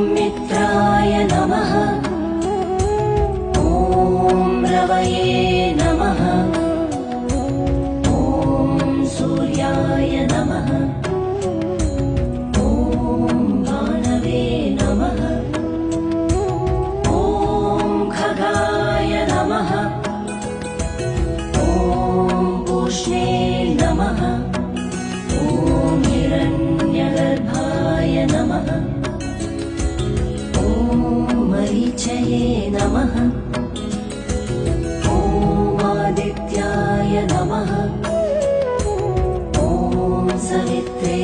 मित्राय नमः। ॐ रवये नमः। ॐ सूर्याय नमः। ॐ भानवे नमः। ॐ खगाय नमः। ॐ पूष्णे नमः। ॐ हिरण्यगर्भाय नमः। ॐ मरीचये नमः। ॐ आदित्याय नमः। ॐ सवित्रे